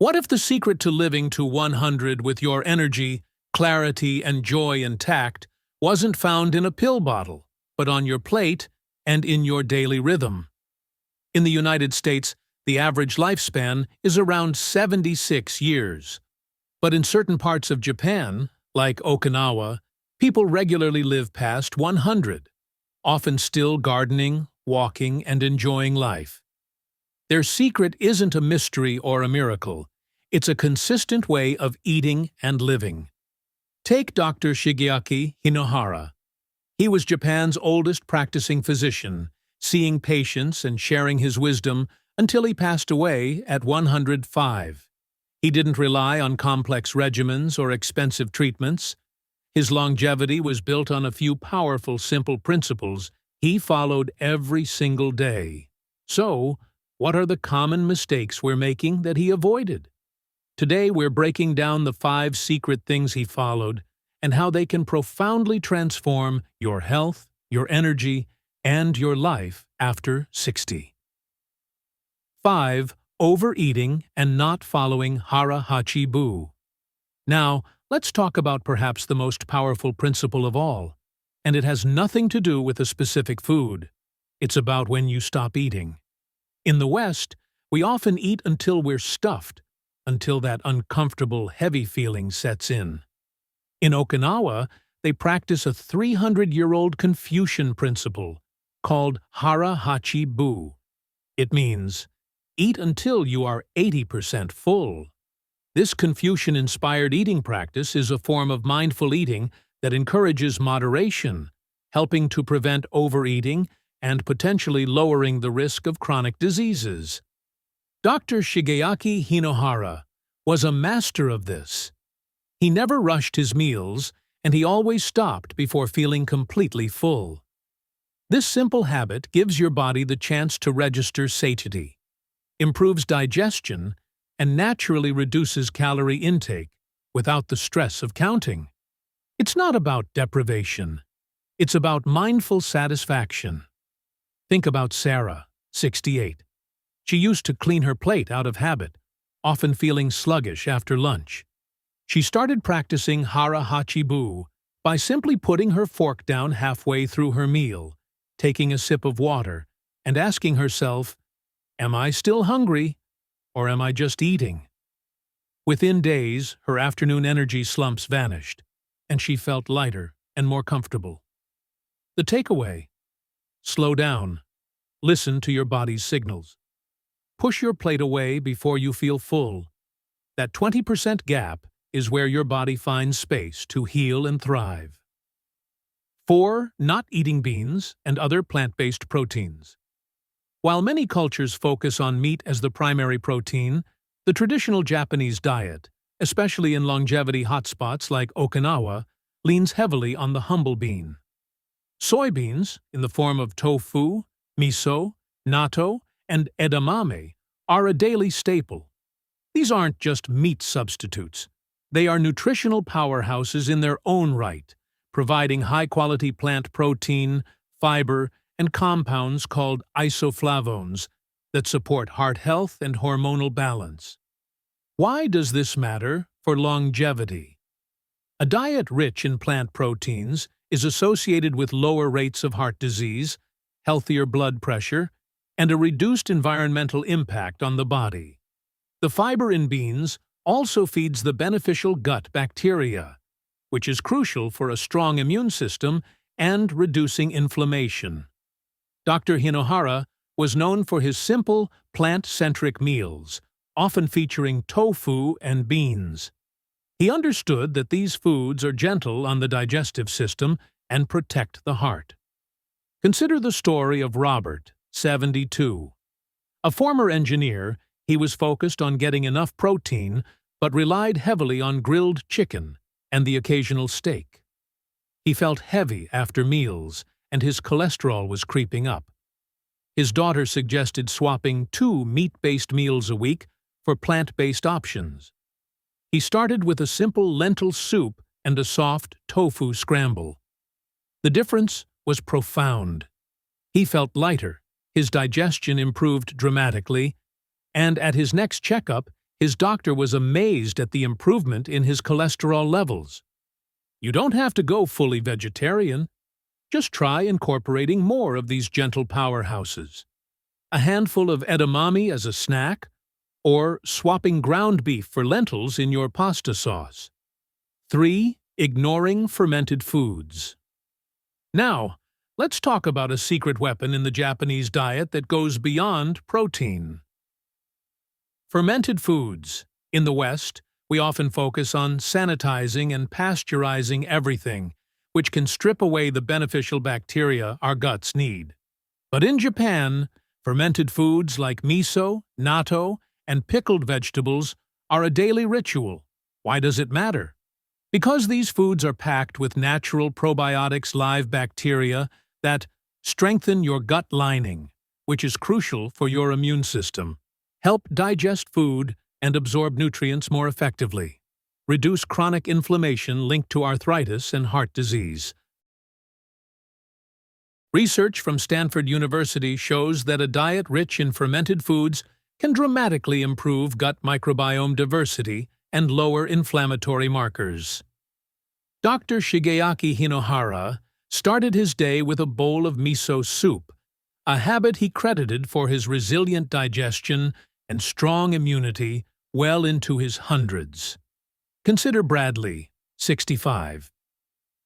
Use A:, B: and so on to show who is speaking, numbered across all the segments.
A: What if the secret to living to 100 with your energy, clarity, and joy intact wasn't found in a pill bottle, but on your plate and in your daily rhythm? In the United States, the average lifespan is around 76 years. But in certain parts of Japan, like Okinawa, people regularly live past 100, often still gardening, walking, and enjoying life. Their secret isn't a mystery or a miracle. It's a consistent way of eating and living. Take Dr. Shigeaki Hinohara. He was Japan's oldest practicing physician, seeing patients and sharing his wisdom until he passed away at 105. He didn't rely on complex regimens or expensive treatments. His longevity was built on a few powerful, simple principles he followed every single day. So, what are the common mistakes we're making that he avoided? Today, we're breaking down the 5 secret things he followed and how they can profoundly transform your health, your energy, and your life after 60. 5. Overeating and not following Hara Hachi Bu. Now, let's talk about perhaps the most powerful principle of all, and it has nothing to do with a specific food. It's about when you stop eating. In the West, we often eat until we're stuffed, until that uncomfortable, heavy feeling sets in. In Okinawa, they practice a 300-year-old Confucian principle called Hara Hachi Bu. It means, eat until you are 80% full. This Confucian-inspired eating practice is a form of mindful eating that encourages moderation, helping to prevent overeating and potentially lowering the risk of chronic diseases. Dr. Shigeaki Hinohara was a master of this. He never rushed his meals, and he always stopped before feeling completely full. This simple habit gives your body the chance to register satiety, improves digestion, and naturally reduces calorie intake without the stress of counting. It's not about deprivation. It's about mindful satisfaction. Think about Sarah, 68. She used to clean her plate out of habit, often feeling sluggish after lunch. She started practicing Hara Hachi Bu by simply putting her fork down halfway through her meal, taking a sip of water, and asking herself, "Am I still hungry, or am I just eating?" Within days, her afternoon energy slumps vanished, and she felt lighter and more comfortable. The takeaway: slow down. Listen to your body's signals. Push your plate away before you feel full. That 20% gap is where your body finds space to heal and thrive. 4. Not eating beans and other plant-based proteins. While many cultures focus on meat as the primary protein, the traditional Japanese diet, especially in longevity hotspots like Okinawa, leans heavily on the humble bean. Soybeans, in the form of tofu, miso, natto, and edamame, are a daily staple. These aren't just meat substitutes. They are nutritional powerhouses in their own right, providing high-quality plant protein, fiber, and compounds called isoflavones that support heart health and hormonal balance. Why does this matter for longevity? A diet rich in plant proteins is associated with lower rates of heart disease, healthier blood pressure, and a reduced environmental impact on the body. The fiber in beans also feeds the beneficial gut bacteria, which is crucial for a strong immune system and reducing inflammation. Dr. Hinohara was known for his simple, plant-centric meals, often featuring tofu and beans. He understood that these foods are gentle on the digestive system and protect the heart. Consider the story of Robert, 72. A former engineer, he was focused on getting enough protein but relied heavily on grilled chicken and the occasional steak. He felt heavy after meals, and his cholesterol was creeping up. His daughter suggested swapping 2 meat-based meals a week for plant-based options. He started with a simple lentil soup and a soft tofu scramble. The difference was profound. He felt lighter, his digestion improved dramatically, and at his next checkup, His doctor was amazed at the improvement in his cholesterol levels. You don't have to go fully vegetarian. Just try incorporating more of these gentle powerhouses. A handful of edamame as a snack, or swapping ground beef for lentils in your pasta sauce. 3. Ignoring fermented foods. Now, let's talk about a secret weapon in the Japanese diet that goes beyond protein. Fermented foods. In the West, we often focus on sanitizing and pasteurizing everything, which can strip away the beneficial bacteria our guts need. But in Japan, fermented foods like miso, natto, and pickled vegetables are a daily ritual. Why does it matter? Because these foods are packed with natural probiotics live bacteria that strengthen your gut lining, which is crucial for your immune system, help digest food and absorb nutrients more effectively, reduce chronic inflammation linked to arthritis and heart disease. Research from Stanford University shows that a diet rich in fermented foods can dramatically improve gut microbiome diversity and lower inflammatory markers. Dr. Shigeaki Hinohara started his day with a bowl of miso soup, a habit he credited for his resilient digestion and strong immunity well into his hundreds. Consider Bradley, 65.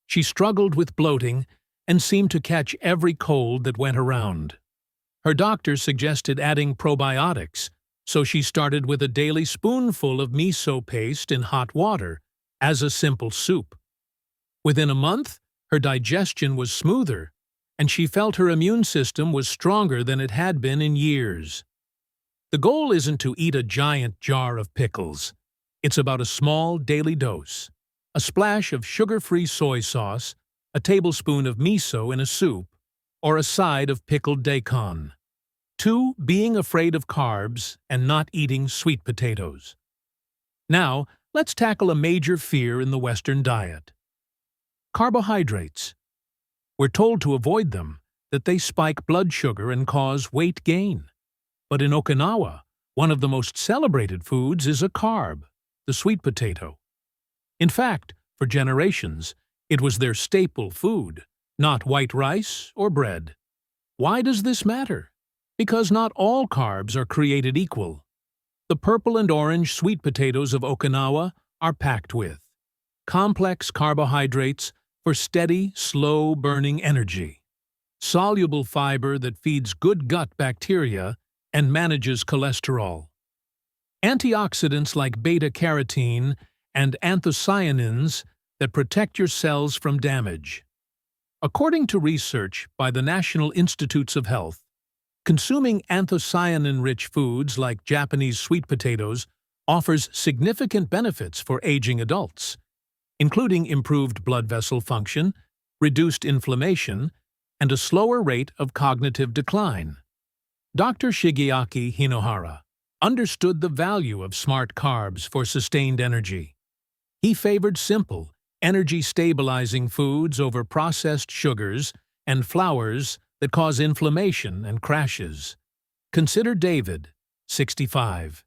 A: She struggled with bloating and seemed to catch every cold that went around. Her doctor suggested adding probiotics, so she started with a daily spoonful of miso paste in hot water as a simple soup. Within a month, her digestion was smoother, and she felt her immune system was stronger than it had been in years. The goal isn't to eat a giant jar of pickles. It's about a small daily dose, a splash of sugar-free soy sauce, a tablespoon of miso in a soup, or a side of pickled daikon. 2. Being afraid of carbs and not eating sweet potatoes. Now, let's tackle a major fear in the Western diet. Carbohydrates. We're told to avoid them, that they spike blood sugar and cause weight gain. But in Okinawa, one of the most celebrated foods is a carb, the sweet potato. In fact, for generations, it was their staple food, not white rice or bread. Why does this matter? Because not all carbs are created equal. The purple and orange sweet potatoes of Okinawa are packed with complex carbohydrates for steady, slow-burning energy, soluble fiber that feeds good gut bacteria and manages cholesterol, antioxidants like beta-carotene and anthocyanins that protect your cells from damage. According to research by the National Institutes of Health, consuming anthocyanin-rich foods like Japanese sweet potatoes offers significant benefits for aging adults, including improved blood vessel function, reduced inflammation, and a slower rate of cognitive decline. Dr. Shigeaki Hinohara understood the value of smart carbs for sustained energy. He favored simple, energy-stabilizing foods over processed sugars and flours that cause inflammation and crashes. Consider David, 65.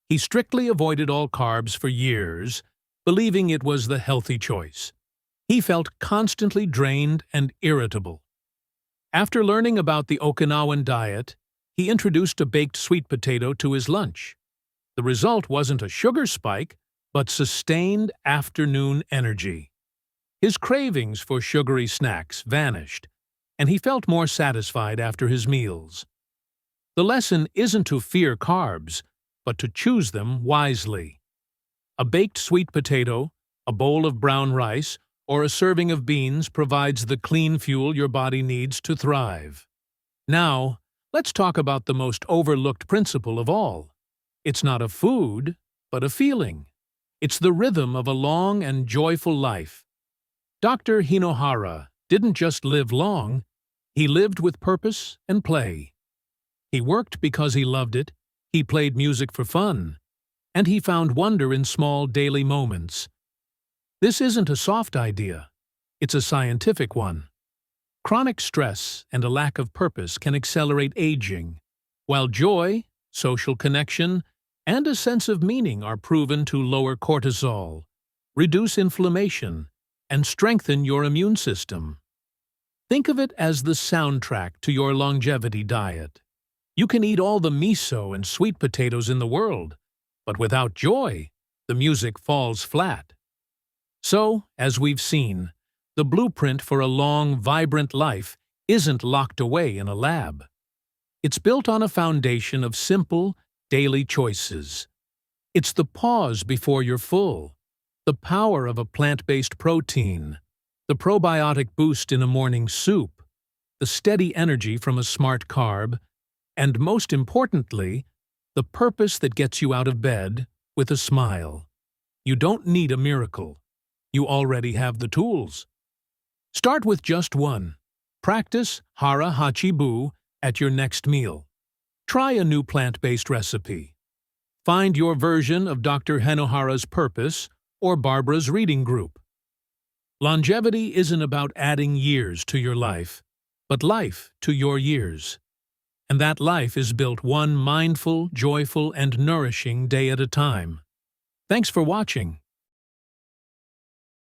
A: He strictly avoided all carbs for years, believing it was the healthy choice. He felt constantly drained and irritable. After learning about the Okinawan diet, he introduced a baked sweet potato to his lunch. The result wasn't a sugar spike, but sustained afternoon energy. His cravings for sugary snacks vanished, and he felt more satisfied after his meals. The lesson isn't to fear carbs, but to choose them wisely. A baked sweet potato, a bowl of brown rice, or a serving of beans provides the clean fuel your body needs to thrive. Now, let's talk about the most overlooked principle of all. It's not a food, but a feeling. It's the rhythm of a long and joyful life. Dr. Hinohara didn't just live long, he lived with purpose and play. He worked because he loved it, he played music for fun, and he found wonder in small daily moments. This isn't a soft idea, it's a scientific one. Chronic stress and a lack of purpose can accelerate aging, while joy, social connection, and a sense of meaning are proven to lower cortisol, reduce inflammation, and strengthen your immune system. Think of it as the soundtrack to your longevity diet. You can eat all the miso and sweet potatoes in the world, but without joy, the music falls flat. So, as we've seen, the blueprint for a long, vibrant life isn't locked away in a lab. It's built on a foundation of simple, daily choices. It's the pause before you're full, the power of a plant-based protein, the probiotic boost in a morning soup, the steady energy from a smart carb, and most importantly, the purpose that gets you out of bed with a smile. You don't need a miracle. You already have the tools. Start with just one. Practice Hara Hachi Bu at your next meal. Try a new plant-based recipe. Find your version of Dr. Hinohara's purpose or Barbara's reading group. Longevity isn't about adding years to your life, but life to your years. And that life is built one mindful, joyful, and nourishing day at a time. Thanks for watching.